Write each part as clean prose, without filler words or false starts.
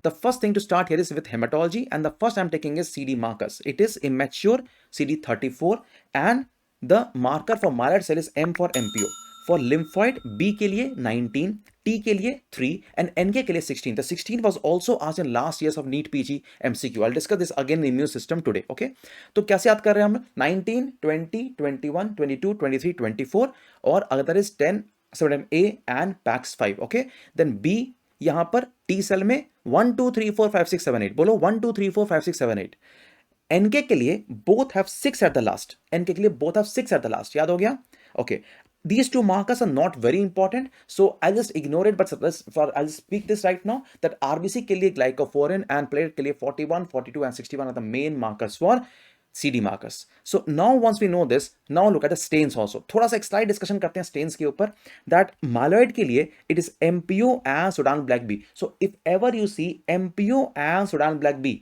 the first thing to start here is with hematology, and the first I'm taking is CD markers. It is immature CD34, and the marker for myeloid cell is M for MPO. For lymphoid, B के लिए 19, T के लिए 3, and NK के लिए 16. The 16 was also asked in last years of NEET PG MCQ. I'll discuss this again in immune system today. Okay, तो कैसे याद कर रहे हैं हम? 19, 20, 21, 22, 23, 24, और अगर is 10, 7 A and PAX 5. Okay, then B यहां पर T सेल में 1 2 3 4 5 6 7 8. बोलो 1 2 3 4 5 6 7 8. NK के लिए both have 6 at the last. NK के लिए both have 6 at the last. याद हो गया? Okay. These two markers are not very important, so I'll just ignore it. But I'll speak this right now that RBC के लिए glycophorin and platelet के लिए 41, 42, and 61 are the main markers for CD markers. So now once we know this, now look at the stains also. थोड़ा सा एक slide discussion करते हैं stains के ऊपर. That myeloid के लिए it is MPO and Sudan black B. So if ever you see MPO and Sudan black B,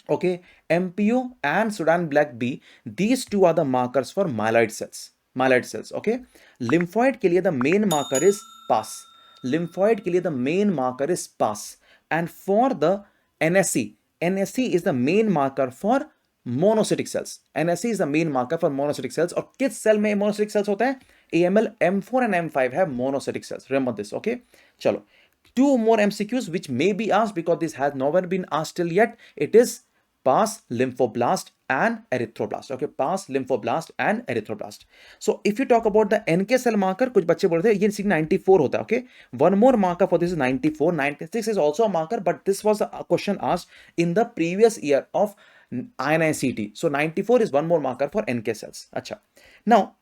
okay, MPO and Sudan black B, these two are the markers for myeloid cells. Myeloid cells. Okay, lymphoid के लिए the main marker is PAS. Lymphoid के लिए the main marker is PAS. And for the NSC, NSC is the main marker for monocytic cells. NSC is the main marker for monocytic cells. और किस cell में monocytic cells होते हैं? AML, M4 and M5 have monocytic cells. Remember this. Okay, चलो, two more MCQs which may be asked because this has never been asked till yet. It is PAS, lymphoblast and erythroblast. Okay, PAS, lymphoblast and erythroblast. So if you talk about the NK cell marker, कुछ बच्चे बोल रहे थे ये CD94 होता है. Okay, one more marker for this is 94. 96 is also a marker, but this was a question asked in the previous year of INICET. So 94 is one more marker for NK cells. अच्छा, now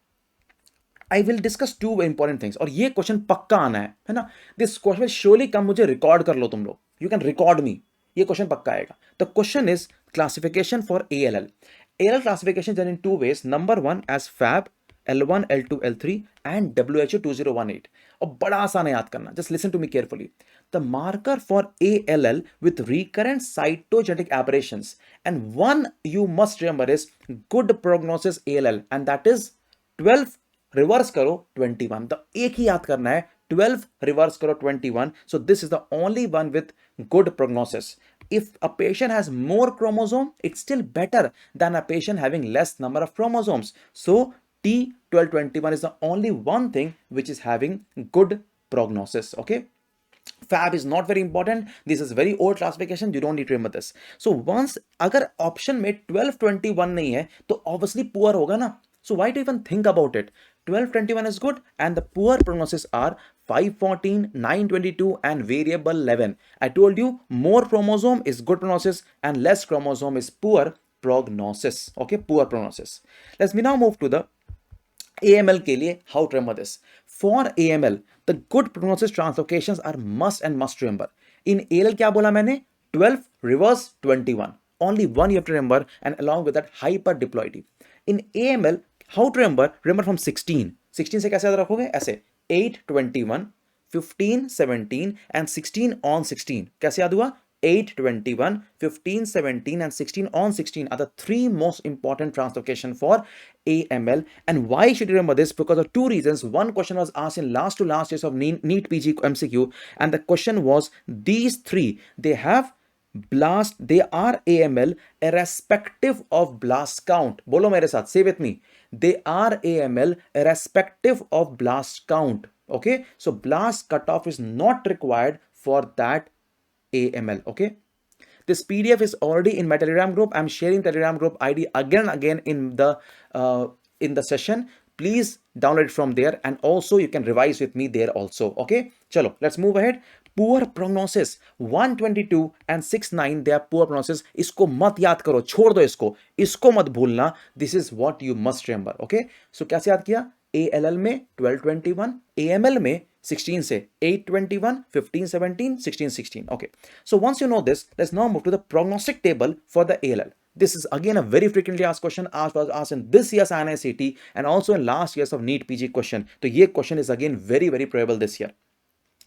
I will discuss two important things. और ये question पक्का आना है ना? This question will surely come. मुझे record कर लो तुम लोग. You can record me. ये क्वेश्चन पक्का आएगा. The question is classification for ALL. ALL classification is done in two ways. Number one as FAB, L1, L2, L3 and WHO 2018. और बड़ा आसान है याद करना. Just listen to me carefully. The marker for ALL with recurrent cytogenetic aberrations, and one you must remember is good prognosis ALL, and that is 12 reverse करो 21. The एक ही याद करना है, 12 reverse करो 21. So this is the only one with good prognosis. If a patient has more chromosome, it's still better than a patient having less number of chromosomes. So T1221 is the only one thing which is having good prognosis. Okay, FAB is not very important. This is very old classification. You don't need to remember this. So once अगर option में 1221 नहीं है तो obviously poor होगा ना. So why do you even think about it? 1221 is good, and the poor prognosis are 514, 922 and variable 11. I told you more chromosome is good prognosis and less chromosome is poor prognosis. Okay, poor prognosis. Let's me now move to the AML के लिए. How to remember this? For AML, the good prognosis translocations are must and must remember. In ALL क्या बोला मैंने? 12 reverse 21. Only one you have to remember, and along with that hyperdiploidy. In AML, how to remember? Remember from 16. 16 से कैसे याद रखोगे? ऐसे 8, 21, 15, 17 and 16 on 16. कैसे याद हुआ? 8, 21, 15, 17 and 16 on 16 are the three most important translocation for AML. And why should you remember this? Because of two reasons. One question was asked in last to last years of NEET PG MCQ, and the question was these three, they have blast, they are AML irrespective of blast count. बोलो मेरे साथ, say with me. They are AML irrespective of blast count. Okay, so blast cutoff is not required for that AML. Okay, this PDF is already in my Telegram group. I'm sharing Telegram group ID again and again in the session. Please download it from there, and also you can revise with me there also. Okay, chalo, let's move ahead. Poor prognosis 122 and 69, they are poor prognosis. इसको मत याद करो, छोड़ दो इसको मत भूलना. This is what you must remember. Okay, so कैसे याद किया? ALL में 1221, AML में 16 से 821, 15 17, 16 16. Okay, so once you know this, let's now move to the prognostic table for the ALL. This is again a very frequently asked question, was asked in this year's INICET and also in last years of NEET PG question. So ये question is again very very probable this year.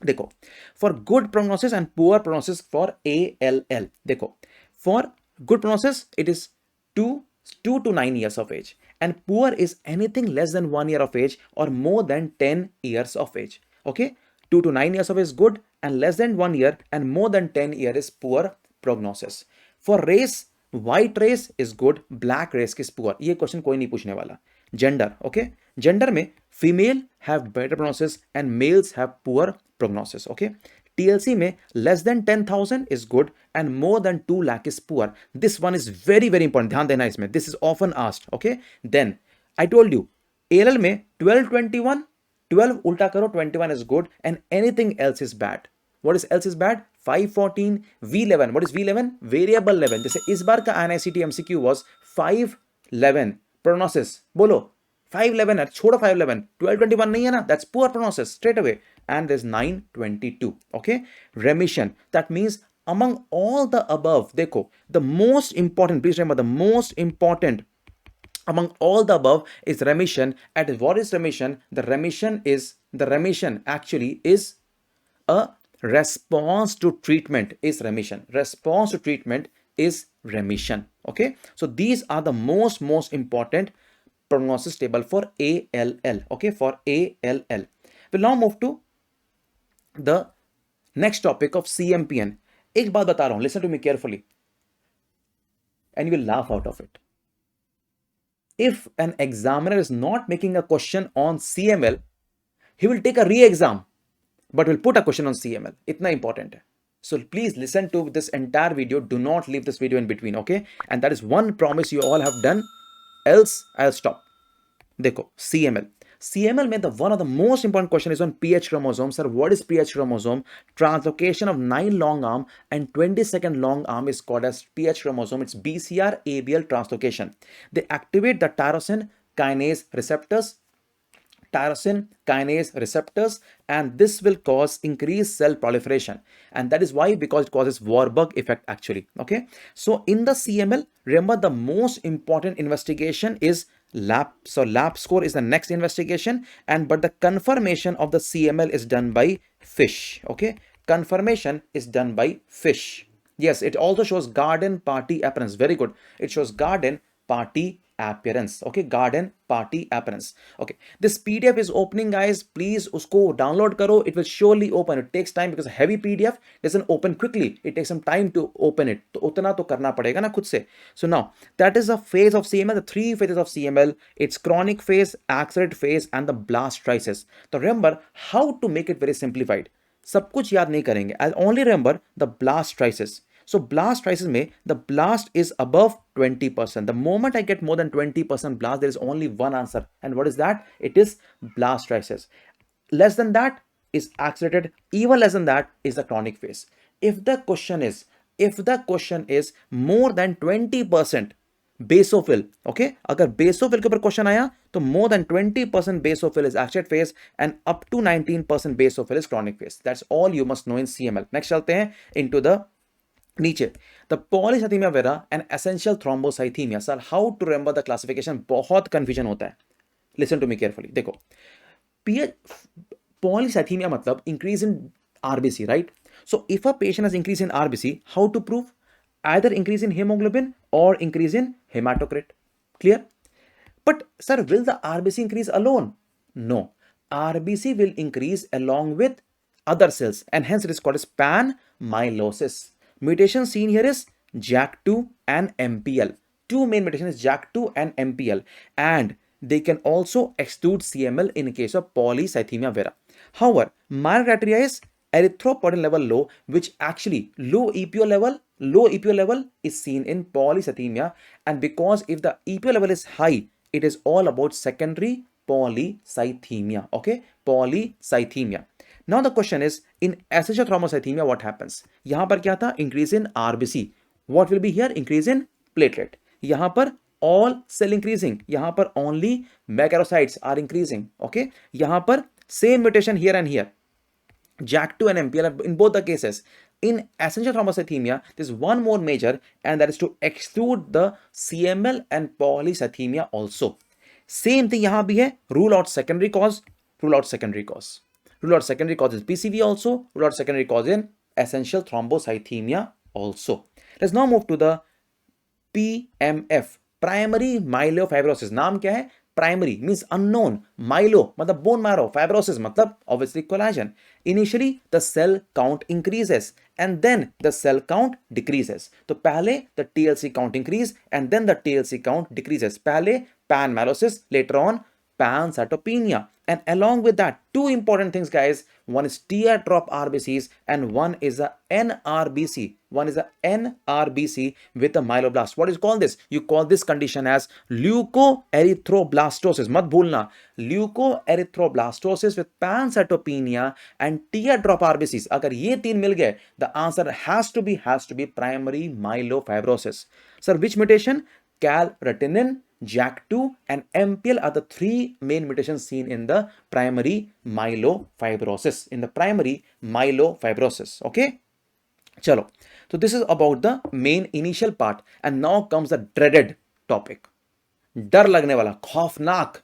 देखो, for good prognosis and poor prognosis for ALL. देखो, for good prognosis it is 2 to 9 years of age, and poor is anything less than 1 year of age or more than 10 years of age. Okay, 2 to 9 years of is good, and less than 1 year and more than 10 year is poor prognosis. For race, white race is good, black race is poor. ये question कोई नहीं पूछने वाला. Gender, okay? Gender में female have better prognosis and males have poor prognosis, okay? TLC में less than 10,000 is good and more than 2 lakh is poor. This one is very very important. ध्यान देना इसमें. This is often asked, okay? Then I told you ALL में 1221, 12 उल्टा करो 21 is good and anything else is bad. What is else is bad? 514, V11. What is V11? Variable 11. जैसे इस बार का INICET MCQ was 511. Prognosis बोलो 511 है, छोड़ो 511, 1221 नहीं है ना, that's poor prognosis straight away. And there's 922. Okay, remission, that means among all the above, देखो, the most important, please remember, the most important among all the above is remission. And what is remission? The remission actually is a response to treatment is remission. Response to treatment is remission. Okay, so these are the most important prognosis table for ALL. Okay, for ALL. We'll now move to the next topic of CMPN. एक बात बता रहा हूं, listen to me carefully and you will laugh out of it. If an examiner is not making a question on CML, he will take a re-exam but will put a question on CML. Itna important hai. So please listen to this entire video. Do not leave this video in between, okay? And that is one promise you all have done, else I'll stop. Dekho, CML. CML में one of the most important question is on PH chromosome. Sir, what is PH chromosome? Translocation of 9 long arm and 22nd long arm is called as PH chromosome. It's BCR ABL translocation. They activate the tyrosine kinase receptors, and this will cause increased cell proliferation, and that is why, because it causes Warburg effect actually. Okay, so in the CML, remember the most important investigation is lab. So lab score is the next investigation, but the confirmation of the CML is done by FISH. Okay, confirmation is done by FISH. Yes, it also shows garden party appearance. Very good, it shows garden party appearance. Okay, garden party appearance. Okay, this PDF is opening, guys. Please usko download karo. It will surely open. It takes time because a heavy PDF doesn't open quickly. It takes some time to open it. तो उतना तो करना पड़ेगा ना खुद से. So now that is a phase of CML. The 3 phases of CML. It's chronic phase, accelerated phase, and the blastocysts. So remember how to make it very simplified. सब कुछ याद नहीं करेंगे. I'll only remember the blastocysts. So blastocysts में the blast is above 20%. The moment I get more than 20% blast, there is only one answer. And what is that? It is blastocysts. Less than that is accelerated. Even less than that is the chronic phase. If the question is more than 20% basophil, okay, अगर basophil के ऊपर question आया तो more than 20% basophil is accelerated phase and up to 19% basophil is chronic phase. That's all you must know in CML. Next चलते हैं into the नीचे, the polycythemia vera and essential thrombocythemia. Sir, how to remember the classification? बहुत confusion होता है. Listen to me carefully. देखो, polycythemia मतलब increase in RBC, right? So if a patient has increase in RBC, how to prove? Either increase in hemoglobin or increase in hematocrit. Clear? But sir, will the RBC increase alone? No. RBC will increase along with other cells, and hence it is called as pan-myelosis. Mutation seen here is JAK2 and MPL. Two main mutations is JAK2 and MPL, and they can also exclude CML in case of polycythemia vera. However, minor criteria is erythropoietin level low, which actually low EPO level is seen in polycythemia, and because if the EPO level is high, it is all about secondary polycythemia. Okay, polycythemia. Now the question is, in essential thrombocythemia, what happens? यहाँ पर क्या था? Increase in RBC. What will be here? Increase in platelet. यहाँ पर all cell increasing. यहाँ पर only megakaryocytes are increasing. Okay. यहाँ पर same mutation here and here. JAK2 and MPL in both the cases. In essential thrombocythemia, there's one more measure, and that is to exclude the CML and polycythemia also. Same thing यहाँ भी है. Rule out secondary cause. Rule out secondary cause. Rule out secondary cause is PCV also. Rule out secondary cause in essential thrombocythemia also. Let's now move to the PMF, primary myelofibrosis. नाम क्या है? primary means unknown, myelo मतलब bone marrow, fibrosis मतलब obviously collagen. Initially the cell count increases and then the cell count decreases. तो पहले the TLC count increase and then the TLC count decreases. पहले panmyelosis, later on pancytopenia. And along with that, two important things, guys. One is teardrop RBCs and one is a NRBC. One is a NRBC with a myeloblast. What is called this? You call this condition as leukoerythroblastosis. मत भूलना, leukoerythroblastosis with pancytopenia and teardrop RBCs. अगर ये तीन मिल गए, the answer has to be primary myelofibrosis. Sir, which mutation? Calretinine, JAK2 and MPL are the three main mutations seen in the primary myelofibrosis. Okay, chalo. So this is about the main initial part and now comes the dreaded topic. डर लगने वाला, खौफनाक,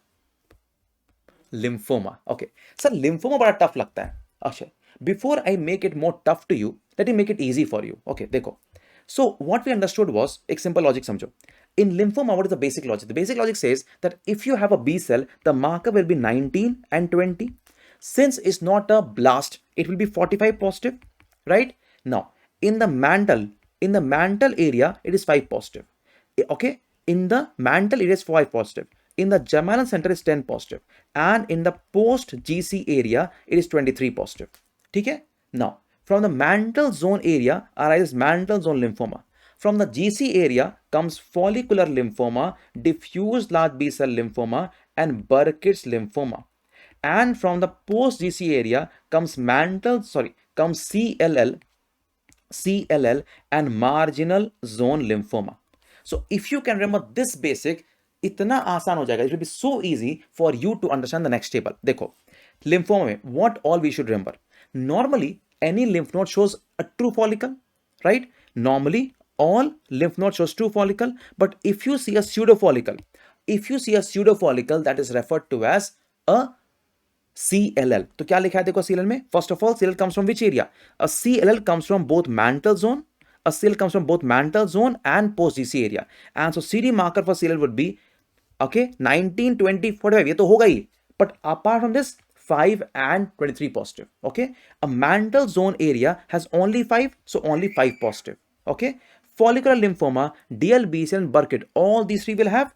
lymphoma. Okay, sir, lymphoma बड़ा tough लगता है. अच्छा, before I make it more tough to you, let me make it easy for you. Okay, देखो. So what we understood was एक simple logic समझो. In lymphoma, what is the basic logic? The basic logic says that if you have a B cell, the marker will be 19 and 20. Since it's not a blast, it will be 45 positive, right? Now, in the mantle area, it is 5 positive. Okay? In the mantle, it is 5 positive. In the germinal center, is 10 positive. And in the post-GC area, it is 23 positive. Okay? Now, from the mantle zone area arises mantle zone lymphoma. From the GC area comes follicular lymphoma, diffuse large B-cell lymphoma, and Burkitt's lymphoma. And from the post-GC area comes CLL and marginal zone lymphoma. So if you can remember this basic, इतना आसान हो जाएगा. It will be so easy for you to understand the next table. देखो, lymphoma में what all we should remember. Normally, any lymph node shows a true follicle, right? Normally, all lymph nodes shows true follicle, but if you see a pseudo follicle, that is referred to as a CLL. तो क्या लिखा है देखो CLL में? First of all, CLL comes from which area? A CLL comes from both mantle zone. A CLL comes from both mantle zone and post GC area. And so CD marker for CLL would be, okay, 19, 20, 45. ये तो होगा ही. But apart from this, 5 and 23 positive. Okay, a mantle zone area has only 5, so only 5 positive. Okay, follicular lymphoma, DLBCL and Burkitt, all these three will have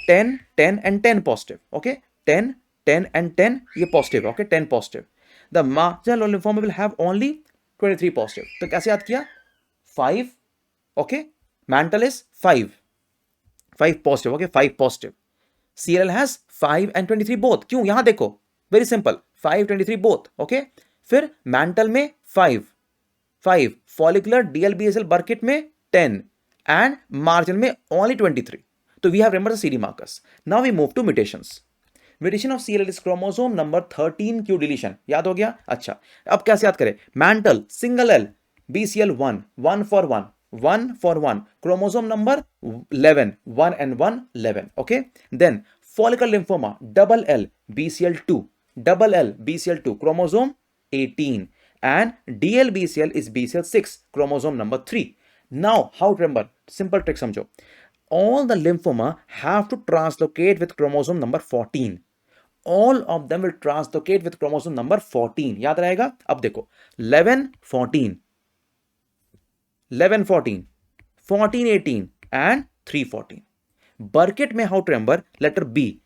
10, 10 and 10 positive. Okay, 10, 10 and 10, ये positive. Okay, 10 positive. The marginal lymphoma will have only 23 positive. तो कैसे याद किया? 5. Okay, mantle is 5 positive. Okay, 5 positive. CLL has 5 and 23 both. क्यों? यहां देखो, very simple, 5, 23 both. Okay, फिर mantle में 5, follicular DLBCL Burkitt में 10 and margin में only 23. तो we have remembered the CD markers. Now we move to mutations. Mutation of CLL is chromosome number 13 q deletion. याद हो गया? अच्छा, अब कैसे याद करें? Mantle single L BCL 1 for 1, chromosome number 11, 1 and 1, 11. Okay, then follicular lymphoma double L BCL 2, chromosome 18, and DLBCL is BCL 6, chromosome number 3. Now how to remember? Simple trick समझो. All the lymphoma have to translocate with chromosome number 14. All of them will translocate with chromosome number 14. याद रहेगा? अब देखो 11, 14, 14, 18 and 3, 14. Burkitt में how to remember? Letter B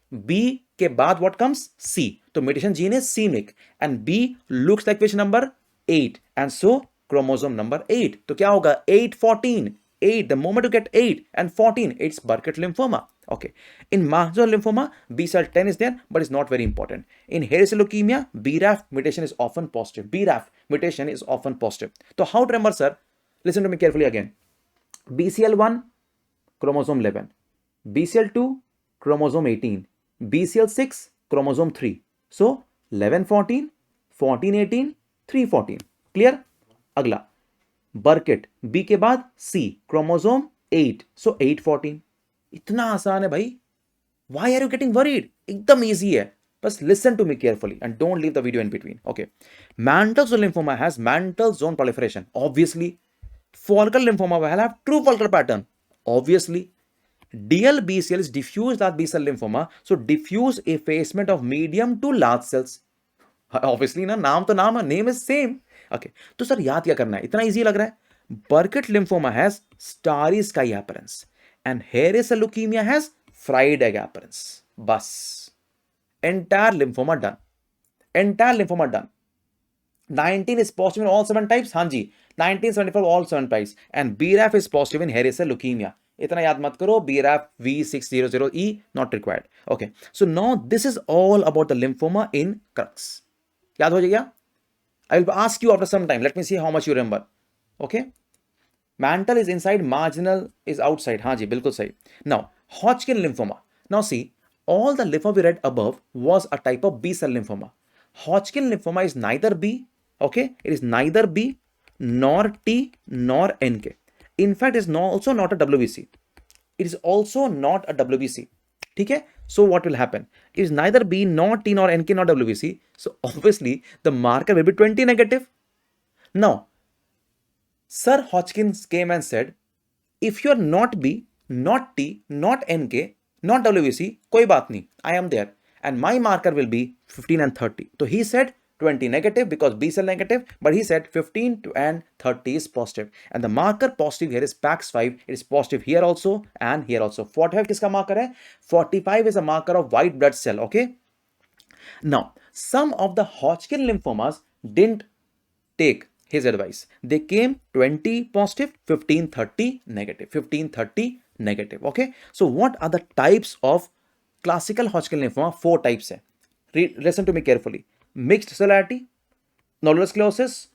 के बाद what comes? C. तो mutation gene is C-MYC and B looks like which number? 8, and so chromosome number 8. तो क्या होगा? 8, 14. 8, the moment you get 8 and 14, it's Burkitt lymphoma. Okay. In marginal lymphoma, B cell 10 is there, but it's not very important. In hairy cell leukemia, BRAF mutation is often positive. So how to remember, sir? Listen to me carefully again. BCL1, chromosome 11. BCL2, chromosome 18. BCL6, chromosome 3. So 11, 14, 14, 18, 3, 14. Clear? अगला Burkitt, B के बाद C, chromosome 8. So 8, 14. इतना आसान है भाई. Why are you getting worried? एकदम easy है. Just listen to me carefully and don't leave the video in between. Okay. Mantle zone lymphoma has mantle zone proliferation. Obviously. Follicular lymphoma will have true follicular pattern. Obviously. DLBCL is diffuse large B cell lymphoma. So diffuse effacement of medium to large cells. Obviously ना, नाम तो नाम है, name is same. Okay. तो sir याद क्या करना है, इतना easy लग रहा है. Burkitt lymphoma has starry sky appearance and hairy cell leukemia has fried egg appearance. बस entire lymphoma done. Entire lymphoma done. 19 is positive in all 7 types. हाँ जी, 1974 all 7 types. And BRAF is positive in hairy cell leukemia. इतना याद मत करो, BRAF V600E not required. Okay, so now this is all about the lymphoma in crux. याद हो जाएगा? I will ask you after some time. Let me see how much you remember. Okay. Mantle is inside, marginal is outside. हाँ जी, बिल्कुल सही. Now, Hodgkin lymphoma. Now see, all the lymphoma we read above was a type of B cell lymphoma. Hodgkin lymphoma is neither B, okay? It is neither B nor T nor NK. In fact, it is also not a WBC. It is also not a WBC. ठीक है? So what will happen? It is neither B nor T nor NK nor WBC. So obviously the marker will be 20 negative. Now, Sir Hodgkins came and said, if you are not B, not T, not NK, not WBC, कोई बात नहीं, I am there. And my marker will be 15 and 30. So he said 20 negative because B cell negative, but he said 15 and 30 is positive. And the marker positive here is PAX5. It is positive here also and here also. 45 किसका marker है? 45 is a marker of white blood cell, okay? Now, some of the Hodgkin lymphomas didn't take his advice. They came 20 positive, 15, 30 negative, 15, 30 negative. Okay. So what are the types of classical Hodgkin lymphoma? 4 types. Listen to me carefully. Mixed cellularity, nodular sclerosis,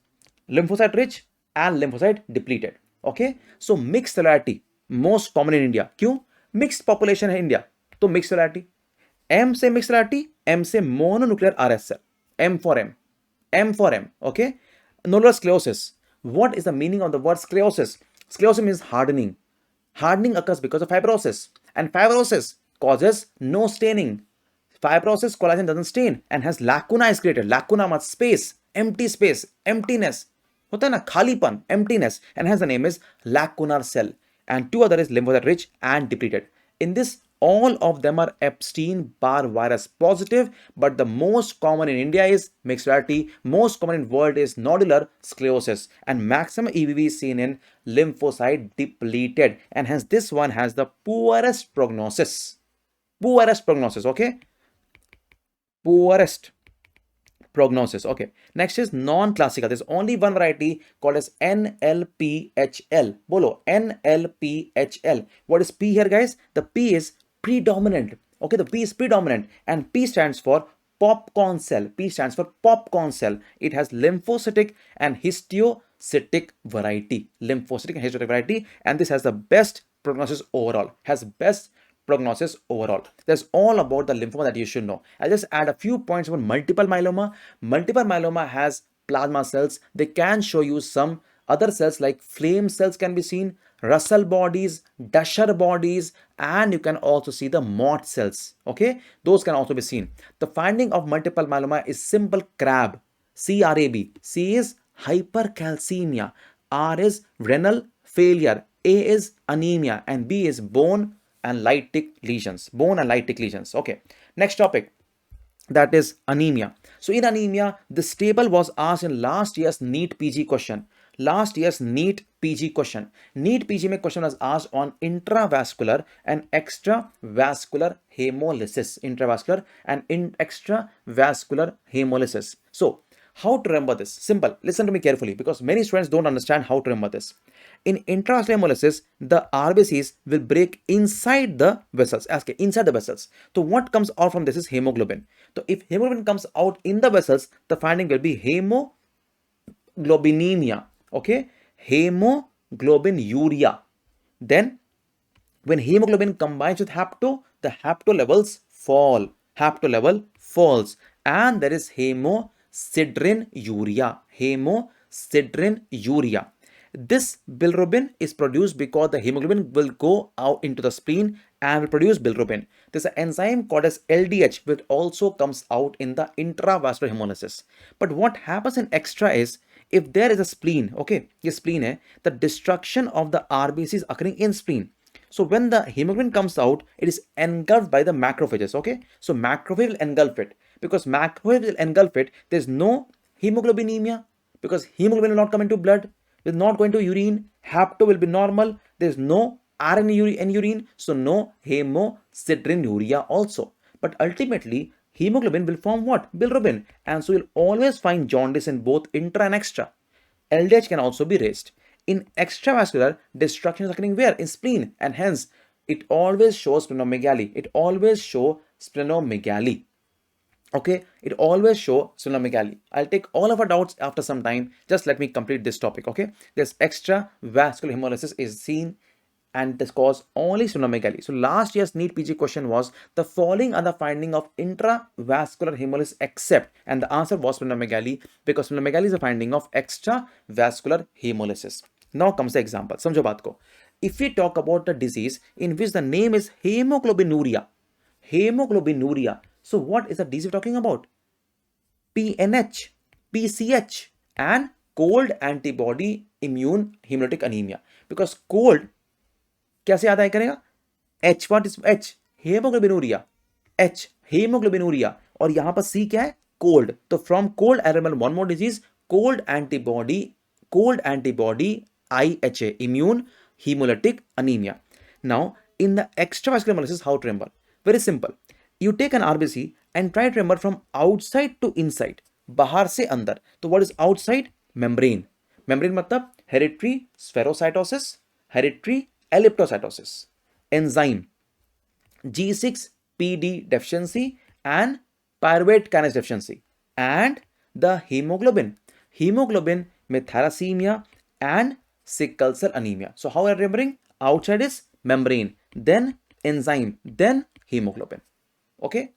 lymphocyte rich and lymphocyte depleted. Okay. So mixed cellularity, most common in India. क्यों? Mixed population है India. तो mixed cellularity. M से mixed cellularity, M से mononuclear RS cell. M for M. M for M. Okay. Nodular sclerosis. What is the meaning of the word sclerosis? Sclerosis means hardening. Hardening occurs because of fibrosis, and fibrosis causes no staining. Fibrosis, collagen doesn't stain and has lacuna is created. Lacuna means space, empty space, emptiness. होता है ना, खालीपन, emptiness, and hence the name is lacunar cell. And 2 other is lymphocyte rich and depleted. In this, all of them are Epstein-Barr virus positive, but the most common in India is mixed variety. Most common in world is nodular sclerosis, and maximum EBV is seen in lymphocyte depleted, and hence this one has the poorest prognosis. Poorest prognosis, okay? Poorest prognosis. Okay. Next is non-classical. There's only one variety called as NLPHL. Bolo, NLPHL. What is P here, guys? The P is predominant. Okay, the P is predominant, and P stands for popcorn cell. P stands for popcorn cell. It has lymphocytic and histiocytic variety. Lymphocytic and histiocytic variety, and this has the best prognosis overall. Has best prognosis overall. That's all about the lymphoma that you should know. I'll just add a few points about multiple myeloma. Multiple myeloma has plasma cells. They can show you some other cells like flame cells can be seen, Russell bodies, Dusher bodies, and you can also see the Mott cells. Okay, those can also be seen. The finding of multiple myeloma is simple CRAB. C-R-A-B. C is hypercalcemia. R is renal failure. A is anemia, and B is bone and lytic lesions. Bone and lytic lesions. Okay. Next topic. That is anemia. So in anemia, this table was asked in last year's NEET PG question. Last year's NEET PG question. NEET PG में question was asked on intravascular and extravascular hemolysis. Intravascular and extravascular hemolysis. So how to remember this? Simple. Listen to me carefully because many students don't understand how to remember this. In intravascular hemolysis, the RBCs will break inside the vessels. Okay, inside the vessels. So what comes out from this is hemoglobin. So if hemoglobin comes out in the vessels, the finding will be hemoglobinemia. Okay, hemoglobinuria. Then when hemoglobin combines with hapto, the hapto levels fall. Hapto level falls, and there is hemosideruria. Hemosideruria. This bilirubin is produced because the hemoglobin will go out into the spleen and will produce bilirubin. There's an enzyme called as LDH which also comes out in the intravascular hemolysis. But what happens in extra is if there is a spleen, okay, ये spleen है, the destruction of the RBC is occurring in spleen. So when the hemoglobin comes out, it is engulfed by the macrophages. Okay, so macrophage will engulf it. Because macrophage will engulf it, there's no hemoglobinemia, because hemoglobin will not come into blood, will not go into urine, hapto will be normal, there's no iron in urine, so no hemosideриnuria also. But ultimately, hemoglobin will form what? Bilirubin, and so you'll always find jaundice in both intra and extra. LDH can also be raised. In extravascular, destruction is occurring where? In spleen, and hence it always shows splenomegaly. It always shows splenomegaly. Okay, it always show splenomegaly. I'll take all of our doubts after some time. Just let me complete this topic. Okay, this extravascular hemolysis is seen and this cause only splenomegaly. So last year's NEET PG question was the following are the finding of intravascular hemolysis except, and the answer was splenomegaly, because splenomegaly is a finding of extravascular hemolysis. Now comes the example. समझो बात को. If we talk about the disease in which the name is hemoglobinuria, so what is the disease talking about? PNH, PCH, and cold antibody immune hemolytic anemia. Because cold कैसे याद आया करेगा? H, what is H? हेमोग्लोबिनूरिया. H, हेमोग्लोबिनूरिया. और यहां पर C क्या है? Cold. तो from cold I remember one more disease, cold antibody IHA, immune hemolytic anemia. Now in the extravascular hemolysis, how to remember? Very simple. You take an RBC and try to remember from outside to inside, बाहर से अंदर. तो what is outside? Membrane. Membrane मतलब hereditary spherocytosis, hereditary elliptocytosis, enzyme G6PD deficiency and pyruvate kinase deficiency, and the hemoglobin with thalassemia and sickle cell anemia. So how are you remembering? Outside is membrane, then enzyme, then hemoglobin. Okay,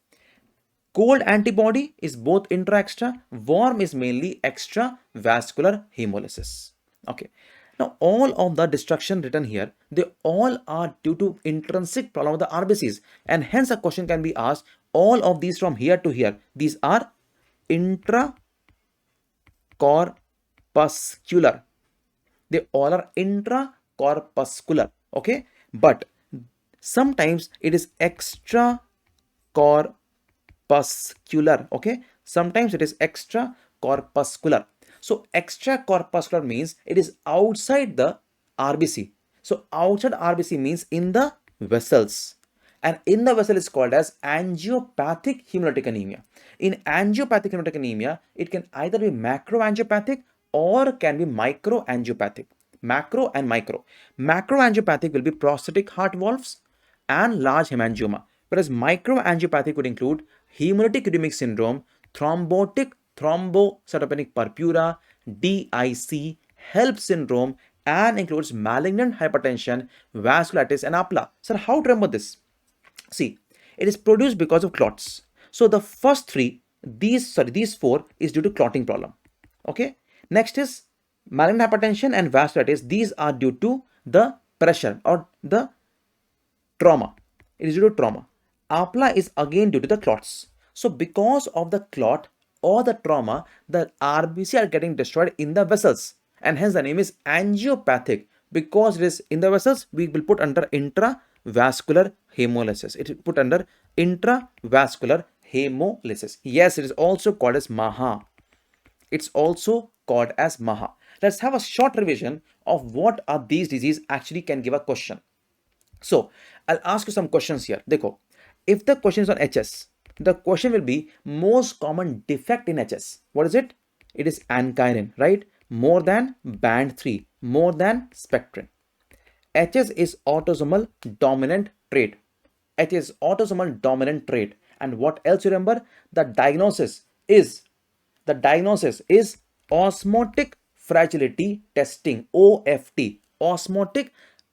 cold antibody is both intra extra, warm is mainly extravascular hemolysis. Okay, now all of the destruction written here, they all are due to intrinsic problem of the RBCs, and hence a question can be asked, all of these from here to here, these are intracorpuscular. They all are intracorpuscular. Okay, but sometimes it is extracorpuscular. Okay, sometimes it is extracorpuscular. So extracorpuscular means it is outside the RBC. So outside RBC means in the vessels, and in the vessel is called as angiopathic hemolytic anemia. In angiopathic hemolytic anemia, it can either be macroangiopathic or can be microangiopathic. Macro and micro. Macroangiopathic will be prosthetic heart valves and large hemangioma, whereas microangiopathic would include hemolytic uremic syndrome, thrombocytopenic purpura, DIC, HELP syndrome, and includes malignant hypertension, vasculitis, and APLA. Sir, how to remember this? See, it is produced because of clots. So the first three, these four is due to clotting problem. Okay. Next is malignant hypertension and vasculitis. These are due to the pressure or the trauma. It is due to trauma. APLA is again due to the clots. So because of the clot or the trauma, the RBC are getting destroyed in the vessels, and hence the name is angiopathic. Because it is in the vessels, we will put under intravascular hemolysis. It is put under intravascular hemolysis. Yes, it is also called as MAHA. It's also called as MAHA. Let's have a short revision of what are these diseases actually can give a question. So I'll ask you some questions here. Dekho, if the question is on HS, the question will be most common defect in HS. What is it? It is ankyrin, right? More than band 3, more than spectrin. HS is autosomal dominant trait. HS is autosomal dominant trait. And what else you remember? The diagnosis is osmotic fragility testing, OFT. Osmotic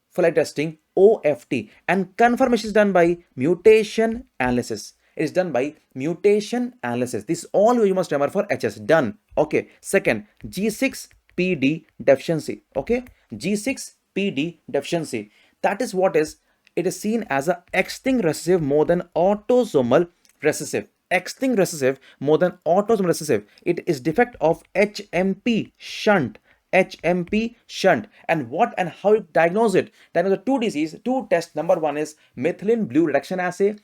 fragility testing, OFT. And confirmation is done by mutation analysis. It is done by mutation analysis. This is all you must remember for HS. Done. Okay. Second, G6PD deficiency. Okay. G6PD deficiency. That is what is. It is seen as a X-linked recessive more than autosomal recessive. X-linked recessive more than autosomal recessive. It is defect of HMP shunt HMP shunt. And what and how you diagnose it? Diagnose the two disease, two tests. Number one is methylene blue reduction assay,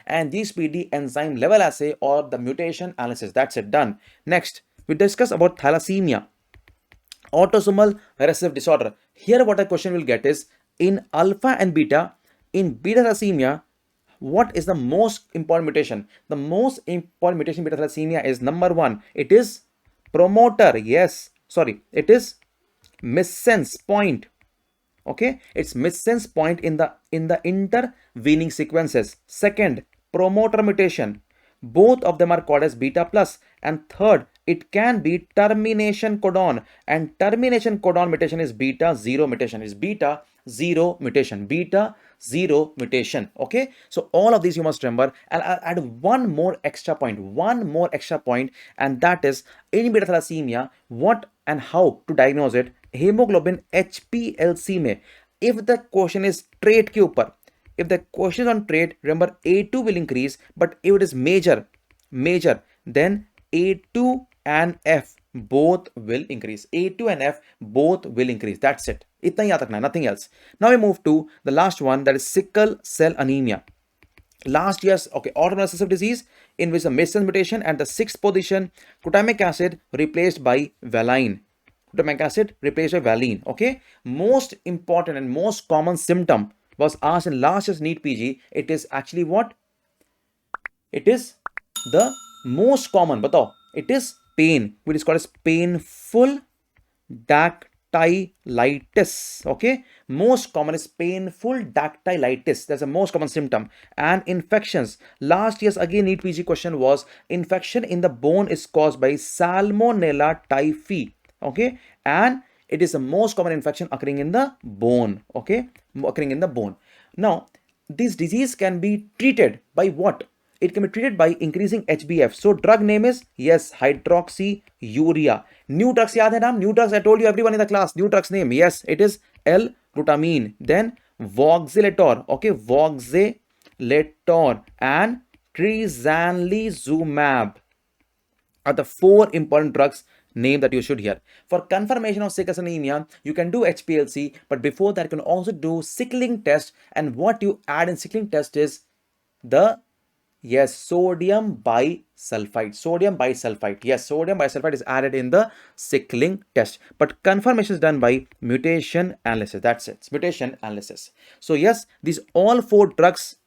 and GSPD enzyme level assay, or the mutation analysis. That's it, done. Next, we discuss about thalassemia, autosomal recessive disorder. Here what a question will get is, in alpha and beta, in beta thalassemia, what is the most important mutation? The most important mutation in beta thalassemia is number one, it is promoter. Yes, sorry, it is missense point. Okay, it's missense point in the intervening sequences. Second, promoter mutation. Both of them are called as beta plus. And third, it can be termination codon, and termination codon mutation is beta 0 mutation. Beta 0 mutation. Okay, so all of these you must remember. And I'll add one more extra point, and that is, in beta thalassemia, what and how to diagnose it. Hemoglobin HPLC में, if the question is trait के ऊपर, if the question is on trait, remember A2 will increase, but if it is major, then A2 and F both will increase. A2 and F both will increase. That's it. इतना ही याद रखना है, nothing else. Now we move to the last one, that is sickle cell anemia. Last year's, okay, autosomal recessive disease in which the missense mutation at the sixth position, glutamic acid replaced by valine. Okay, most important and most common symptom was asked in last year's NEET PG. It is actually what? It is the most common, batao. It is pain, which is called as painful dactylitis. Okay, most common is painful dactylitis. That's the most common symptom. And infections. Last year's again NEET PG question was, infection in the bone is caused by Salmonella typhi. Okay, and it is the most common infection occurring in the bone. Okay, occurring in the bone. Now, this disease can be treated by what? It can be treated by increasing HbF. So drug name is, yes, hydroxyurea. New drugs yaad hai naam? New drugs, I told you everyone in the class. New drugs name, yes, it is L-glutamine. Then voxelotor. Okay, voxelotor and trizanlizumab are the four important drugs name that you should hear. For confirmation of sickle cell anemia, you can do HPLC, but before that you can also do sickling test. And what you add in sickling test is the, yes, sodium bisulfite. Yes, sodium bisulfite is added in the sickling test, but confirmation is done by mutation analysis. That's it, mutation analysis. So yes, these all four drugs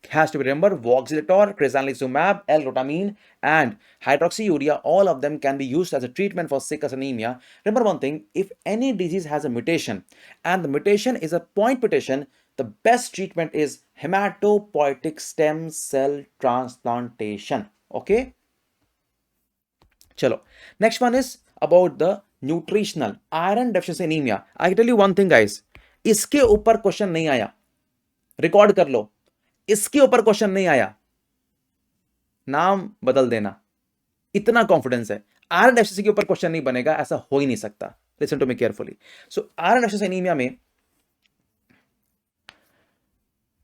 has to be remembered: voxelotor, crizanlizumab, L-glutamine, and hydroxyurea. All of them can be used as a treatment for sickle cell anemia. Remember one thing: if any disease has a mutation and the mutation is a point mutation, the best treatment is hematopoietic stem cell transplantation. Okay, chalo. Next one is about the nutritional iron deficiency anemia. I tell you one thing, guys, इसके ऊपर question नहीं आया, record कर लो. इसके ऊपर question नहीं आया, नाम बदल देना, इतना कॉन्फिडेंस है. आयरन डेफिशिएंसी के ऊपर क्वेश्चन नहीं बनेगा, ऐसा हो ही नहीं सकता. Listen to me carefully. So iron deficiency anaemia में,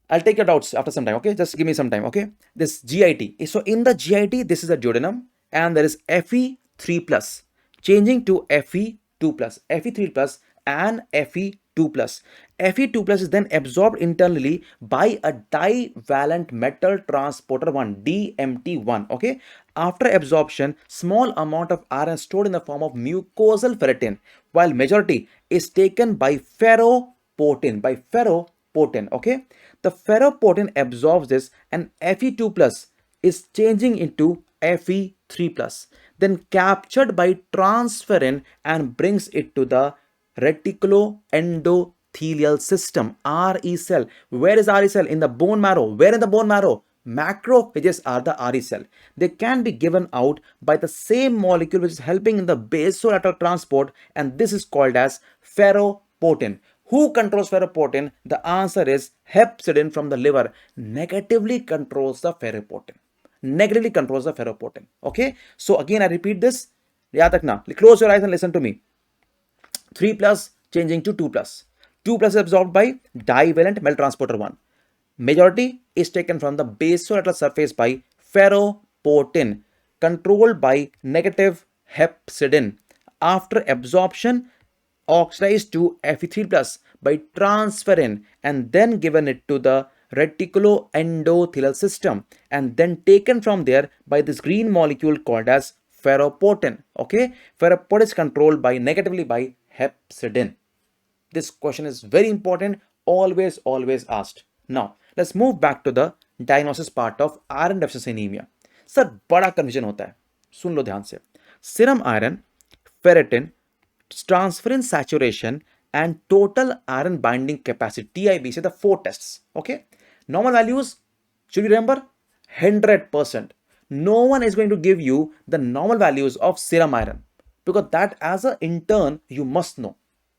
I'll take your doubts after some time. Okay, just give me some time. Okay, this GIT. So in the GIT, this is a duodenum, and there is Fe3 plus changing to Fe2 plus, Fe3 plus and Fe2 plus. Fe2 plus is then absorbed internally by a divalent metal transporter 1, DMT1. Okay, after absorption, small amount of iron stored in the form of mucosal ferritin, while majority is taken by ferroportin. Okay, the ferroportin absorbs this, and Fe2 plus is changing into Fe3 plus, then captured by transferrin and brings it to the reticuloendothelial system, RE cell. Where is RE cell? In the bone marrow. Where in the bone marrow? Macrophages are the RE cell. They can be given out by the same molecule which is helping in the basolateral transport, and this is called as ferroportin. Who controls ferroportin? The answer is hepcidin from the liver. Negatively controls the ferroportin. Okay, so again I repeat this. Yaad rakhna. Close your eyes and listen to me. 3 plus changing to 2 plus. 2 plus is absorbed by divalent metal transporter 1. Majority is taken from the basolateral surface by ferroportin, controlled by negative hepcidin. after absorption oxidized to Fe3 plus by transferrin and then given it to the reticuloendothelial system and then taken from there by this green molecule called as ferroportin. Okay, ferroportin is controlled by negatively by hepcidin. This question is very important, always asked. Now let's move back to the diagnosis part of iron deficiency anemia. Sir बड़ा confusion होता है, सुन लो ध्यान से. Serum iron, ferritin, transferrin saturation and total iron binding capacity TIBC, the 4 tests. Okay, normal values, should you remember? 100%. No one is going to give you the normal values of serum iron because that as an intern you must know.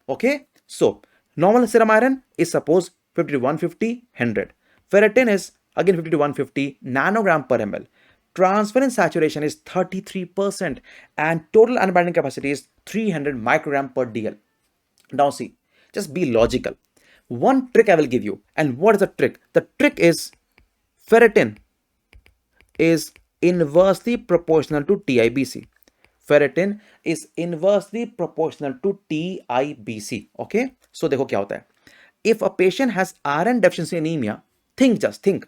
Okay, so normal serum iron is suppose 50 to 150, 100. Ferritin is again 50 to 150 nanogram per ml. Transferrin saturation is 33% and total iron binding capacity is 300 microgram per dl. Now see, just be logical. One trick I will give you. And what is the trick? The trick is ferritin is inversely proportional to TIBC. Ferritin is inversely proportional to TIBC. Okay, so देखो क्या होता है. If a patient has iron deficiency anemia, just think.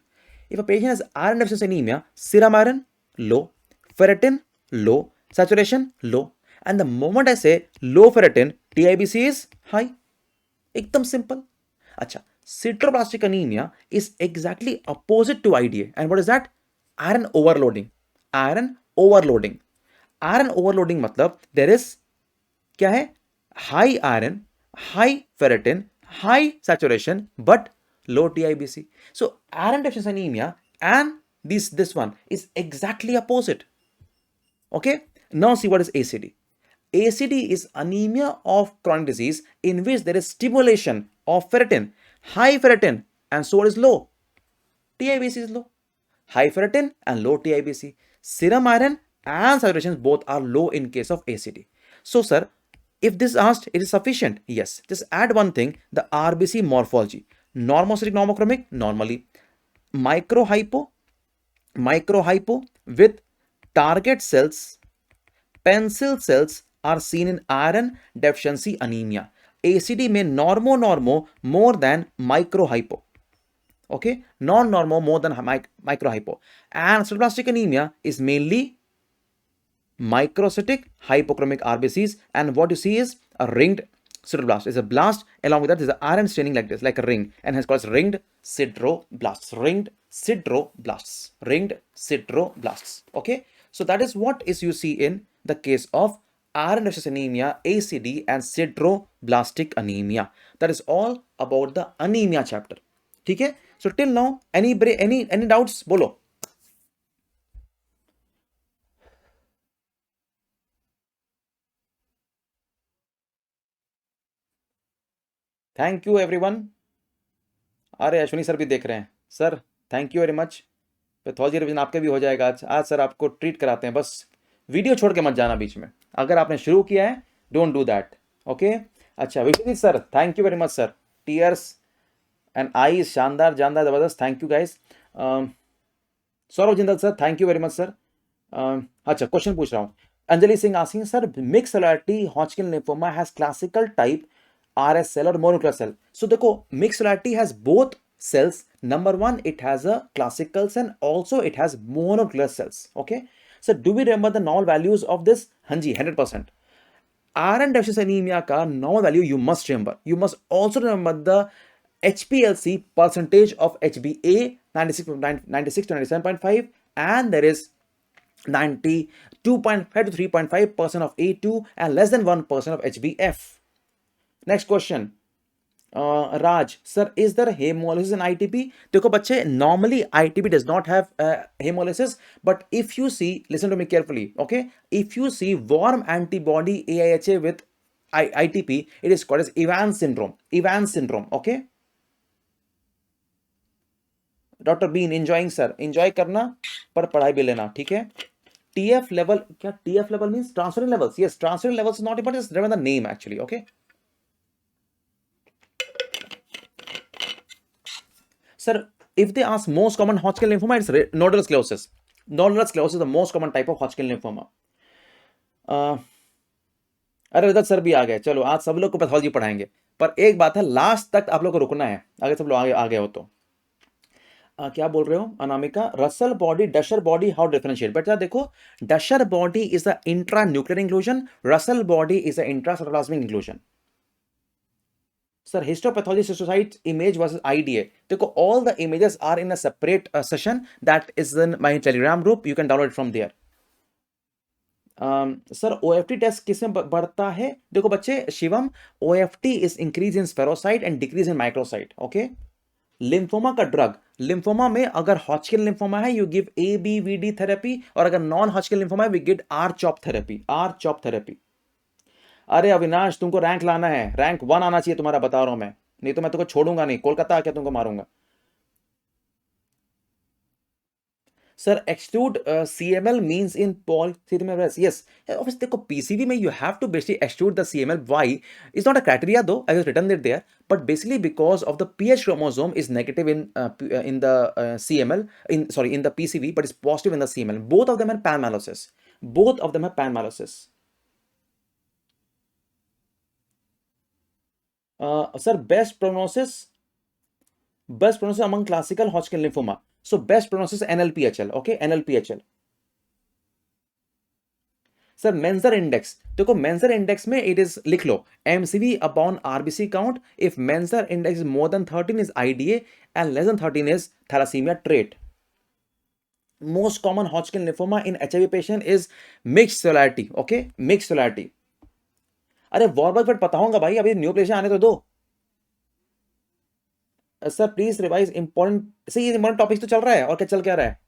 If a patient has iron deficiency anemia, serum iron low, ferritin low, saturation low, and the moment I say low ferritin, TIBC is high. एकदम simple. अच्छा, sideroblastic anemia is exactly opposite to IDA. And what is that? Iron overloading. Iron overloading. Iron overloading मतलब there is क्या है? High iron, high ferritin, high saturation, but low TIBC. So iron deficiency anemia and this one is exactly opposite. Okay, now see what is ACD. ACD is anemia of chronic disease in which there is stimulation of ferritin, high ferritin, and so is low. TIBC is low. High ferritin and low TIBC. Serum iron and saturation both are low in case of ACD. So sir, if this asked, it is sufficient. Yes, just add one thing, the RBC morphology. Normocytic, normochromic, normally. Microhypo with target cells, pencil cells are seen in iron deficiency anemia. ACD may normo more than microhypo. Okay, non-normo more than microhypo. And sideroblastic anemia is mainly microcytic hypochromic RBCs, and what you see is a ringed sideroblast. Is a blast, along with that is an iron staining like this, like a ring, and hence called ringed sideroblasts. Ringed sideroblasts. Ringed sideroblasts. Okay, so that is what is you see in the case of iron deficiency anemia, ACD, and sideroblastic anemia. That is all about the anemia chapter. ठीक है? So till now, any doubts? बोलो. Thank you everyone. अरे Ashwini sir भी देख रहे हैं. Sir thank you very much. Pathology revision आपके भी हो जाएगा आज सर आपको ट्रीट कराते हैं. बस वीडियो छोड़ के मत जाना बीच में. अगर आपने शुरू किया है, डोंट डू दैट. ओके, अच्छा Vishwajit sir, thank you very much sir. Tears and I शानदार जानदार जबरदस्त. Thank you guys. Saurabh Jindal sir, thank you very much sir. अच्छा क्वेश्चन पूछ रहा हूँ. Anjali Singh asking sir, mix cellularity Hodgkin lymphoma has classical type RS cell or mononuclear cell. So देखो, mixed celularity has both cells. Number one, it has a classical cell, also it has mononuclear cells. Okay, so do we remember the normal values of this? हाँ जी, 100%. Iron deficiency anemia का normal value you must remember. You must also remember the HPLC percentage of HbA 96 to 97.5, and there is 92.5 to 3.5% of A2 and less than 1% of HbF. Next question. Raj, sir, is there hemolysis in ITP? देखो बच्चे, normally ITP does not have hemolysis, but if you see, listen to me carefully, okay? If you see warm antibody AIHA with ITP, it is called as Evans syndrome. Evans syndrome, okay? Dr. Bean, enjoying sir, enjoy करना पर पढ़ाई भी लेना, ठीक है? TF level, क्या TF level means? Transferrin levels. Yes, transferrin levels is not important, just remember the name actually, okay? Sir, if they ask most common Hodgkin lymphoma, it's nodal sclerosis. Nodal sclerosis is the most common type of Hodgkin lymphoma. अरे रजत sir भी आ गए, चलो आज सब लोग को pathology पढ़ाएंगे। पर एक बात है, लास्ट तक आप लोग को रुकना है, अगर सब लोग आगे आ गए हो तो। क्या बोल रहे हो Anamika? Russell body, Dutcher body, how differentiate? बेटा देखो, Dutcher body is a intra nuclear inclusion, Russell body is a intra cytoplasmic inclusion. Sir histopathology cystocyte image versus IDA, देखो all the images are in a separate session that is in my Telegram group, you can download from there. Sir OFT test किसमें बढ़ता है? देखो बच्चे, Shivam, OFT is increase in spherocyte and decrease in microsite. Okay, lymphoma का drug, lymphoma में अगर Hodgkin lymphoma है you give A B V D therapy, और अगर नॉन हॉचकिन लिम्फोमा है we give R CHOP therapy, R CHOP therapy. अरे अविनाश, तुमको rank लाना है, रैंक 1 आना चाहिए तुम्हारा, बता रहा हूं मैं, नहीं तो मैं तुमको छोड़ूंगा नहीं, कोलकाता आके तुमको मारूंगा। Sir exclude CML means in polycythemia, yes obviously. देखो पीसीबी में you have to basically exclude the CML, why? It's not a criteria though, I have written it there, but basically because of the PH chromosome is negative in the CML, in sorry in the PCB, but is positive in the CML, both of them have panmyelosis, both of them have panmyelosis. Sir best prognosis among classical Hodgkin lymphoma. So best prognosis NLPHL, okay, NLPHL. Sir Mentzer index, देखो Mentzer index में it is, लिख लो MCV upon RBC count, if Mentzer index is more than 13 is IDA and less than 13 is thalassaemia trait. Most common Hodgkin lymphoma in HIV patient is mixed cellularity, okay, mixed cellularity. अरे Warburg पर पता होगा भाई, अभी new patient आने तो दो। Sir please revise important, सही इंपॉर्टेंट टॉपिक तो चल रहा है, और क्या चल क्या रहा है?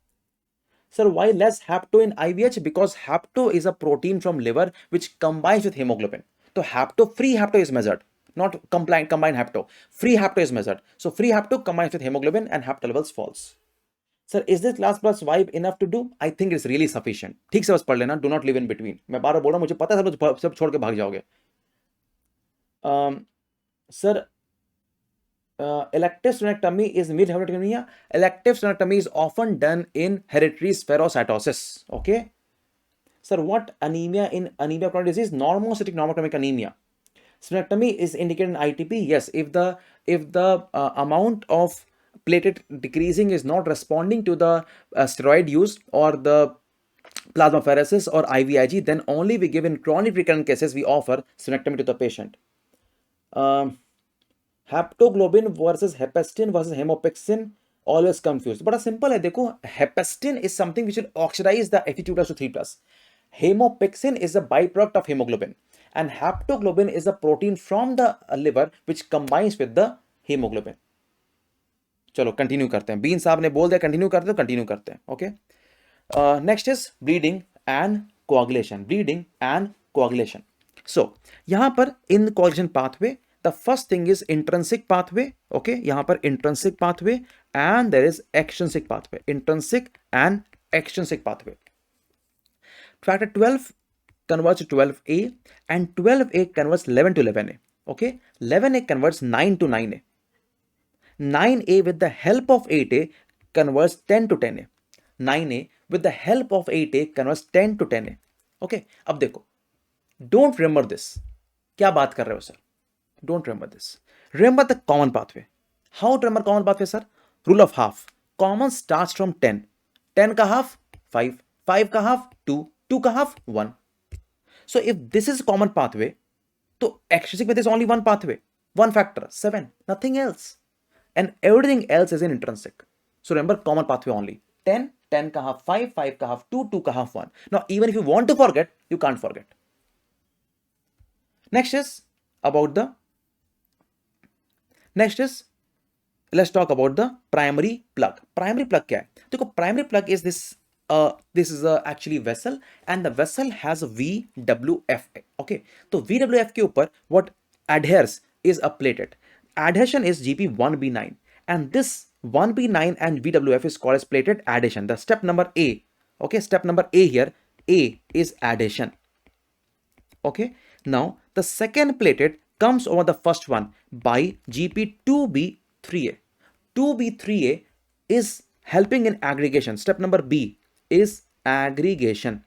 Sir, why less hapto in IVH? Because hapto is a protein from liver which combines with hemoglobin. So hapto, free hapto is measured, not combined hapto. Free hapto is measured. So free hapto combines with hemoglobin and hapto levels falls. Sir, is this class plus vibe enough to do? I think it's really sufficient. ठीक से बस पढ़ लेना, do not live in between. मैं बार बार बोल रहा हूँ, मुझे पता है सब छोड़ के भाग जाओगे। Sir, elective splenectomy is with hematochromia. Elective splenectomy is often done in hereditary spherocytosis. Okay. Sir, what anemia in anemia of chronic disease? Normocytic normochromic anemia. Splenectomy is indicated in ITP. Yes, if the amount of platelet decreasing is not responding to the steroid use or the plasmapheresis or IVIG, then only we give in chronic recurrent cases we offer splenectomy to the patient. Haptoglobin versus hephaestin versus haemopexin, always confuse. बड़ा simple है, देखो hephaestin is something which will oxidise the Fe2+ to 3+, haemopexin is a by product of haemoglobin, and haptoglobin is a protein from the liver which combines with the haemoglobin. चलो continue करते हैं, been साहब ने बोल दिया continue करते हैं, continue करते हैं। Okay, next is bleeding and coagulation, bleeding and coagulation. So यहां पर in coagulation pathway, the first thing is intrinsic pathway, okay, yahan par intrinsic pathway and there is extrinsic pathway, intrinsic and extrinsic pathway. Factor 12 converts to 12a and 12a converts 11 to 11a, okay, 11a converts 9 to 9a, 9a with the help of 8a converts 10 to 10a, 9a with the help of 8a converts 10 to 10a, okay। अब देखो, don't remember this, क्या बात कर रहे हो sir? Don't remember this. Remember the common pathway. How to remember common pathway, sir? Rule of half. Common starts from 10. 10 ka half 5, 5 ka half 2, 2 ka half 1. So if this is common pathway, so extrinsic with is only one pathway, one factor 7, nothing else, and everything else is in intrinsic. So remember common pathway only 10, 10 ka half 5, 5 ka half 2, 2 ka half 1. Now even if you want to forget, you can't forget. Next is about the next is, let's talk about the primary plug. Primary plug क्या है? देखो primary plug is this is actually vessel and the vessel has VWF, okay. तो VWF के ऊपर what adheres is a platelet, adhesion is GP1B9 and this 1B9 and VWF is called as plated adhesion. The step number A, okay, step number A here, A is adhesion, okay। Now the second plated comes over the first one by GP2B3A. 2B3A is helping in aggregation. Step number B is aggregation.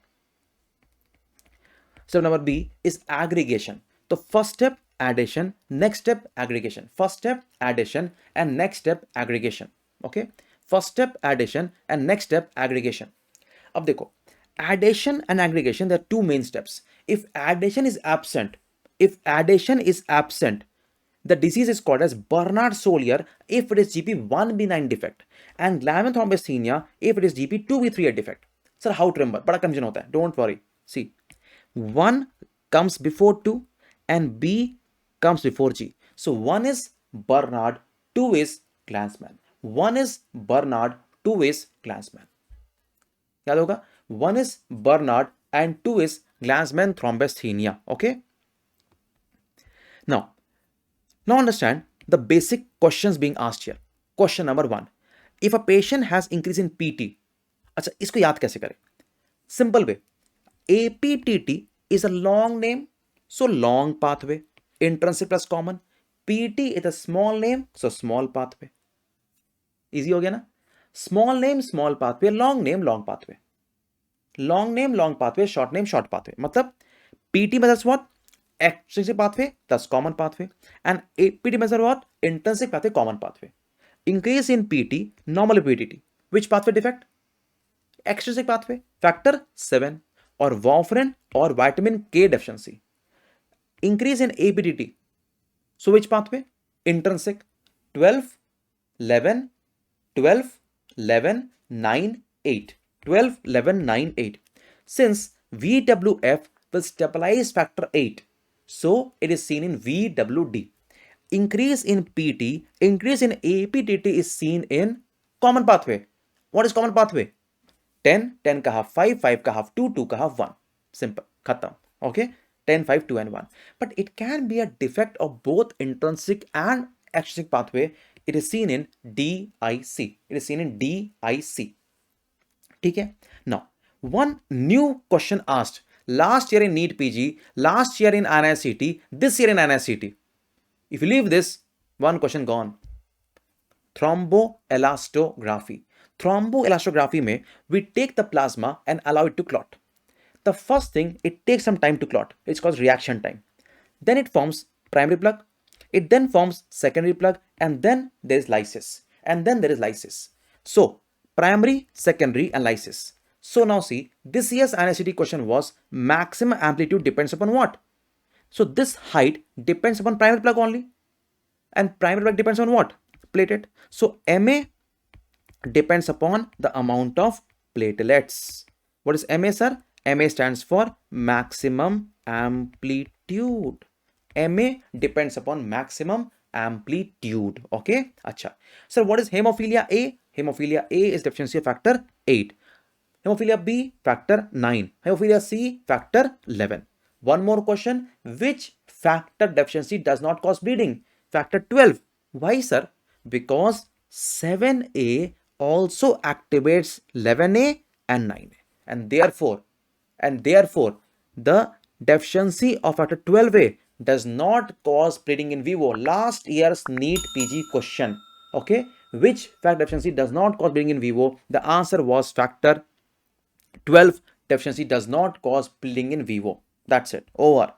Step number B is aggregation. So first step addition, next step aggregation. First step addition and next step aggregation. Okay, first step addition and next step aggregation. अब देखो, addition and aggregation, there are two main steps. If addition is absent, the disease is called as Bernard-Solier if it is GP1b9 defect and Glavin thrombocythemia if it is GP2b3 defect. Sir, how to remember? बड़ा confusion होता है. Don't worry. See, 1 comes before 2 and B comes before G. So 1 is Bernard, 2 is Glanzmann. 1 is Bernard, 2 is Glanzmann. याद होगा, 1 is Bernard and 2 is Glanzmann thrombocythemia. Okay. Now understand the basic questions being asked here. Question number 1. If a patient has increase in PT, अच्छा इसको याद कैसे करें? Simple way. APTT is a long name, so long pathway. Intrinsic plus common. PT is a small name, so small pathway. Easy हो गया ना? Small name, small pathway. Long name, long pathway. Long name, long pathway. Short name, short pathway. मतलब PT measures what? Extrinsic pathway plus common pathway. And APT measures what? Intrinsic pathway, common pathway. Increase in PT, normal PTT. Which pathway defect? Extrinsic pathway. Factor 7 or warfarin or vitamin K deficiency. Increase in APTT. So which pathway? Intrinsic. 12, 11, 12, 11, 9, 8. 12, 11, 9, 8. Since VWF will stabilize factor 8, so it is seen in VWD. Increase in PT, increase in APTT is seen in common pathway. What is common pathway? 10, 10 ka half 5, 5 ka half 2, 2 ka half 1. Simple. Khatam. Okay? 10, 5, 2 and 1. But it can be a defect of both intrinsic and extrinsic pathway. It is seen in DIC. It is seen in DIC. Okay? Now, one new question asked last year in NEET PG, last year in INICET, this year in INICET. If you leave this, one question gone. Thromboelastography. Thromboelastography में we take the plasma and allow it to clot. The first thing, it takes some time to clot. It's called reaction time. Then it forms primary plug. It then forms secondary plug, and then there is lysis. And then there is lysis. So primary, secondary, and lysis. So now see, this year's INICET question was maximum amplitude depends upon what? So this height depends upon primary plug only. And primary plug depends on what? Platelet. So MA depends upon the amount of platelets. What is MA, sir? MA stands for maximum amplitude. MA depends upon maximum amplitude. Okay? Acha. Sir, what is hemophilia A? Hemophilia A is deficiency of factor 8. Hemophilia B, factor 9. Hemophilia C, factor 11. One more question. Which factor deficiency does not cause bleeding? Factor 12. Why, sir? Because 7A also activates 11A and 9A. And therefore, the deficiency of factor 12A does not cause bleeding in vivo. Last year's NEET PG question. Okay? Which factor deficiency does not cause bleeding in vivo? The answer was factor 12 deficiency does not cause bleeding in vivo. That's it. Over.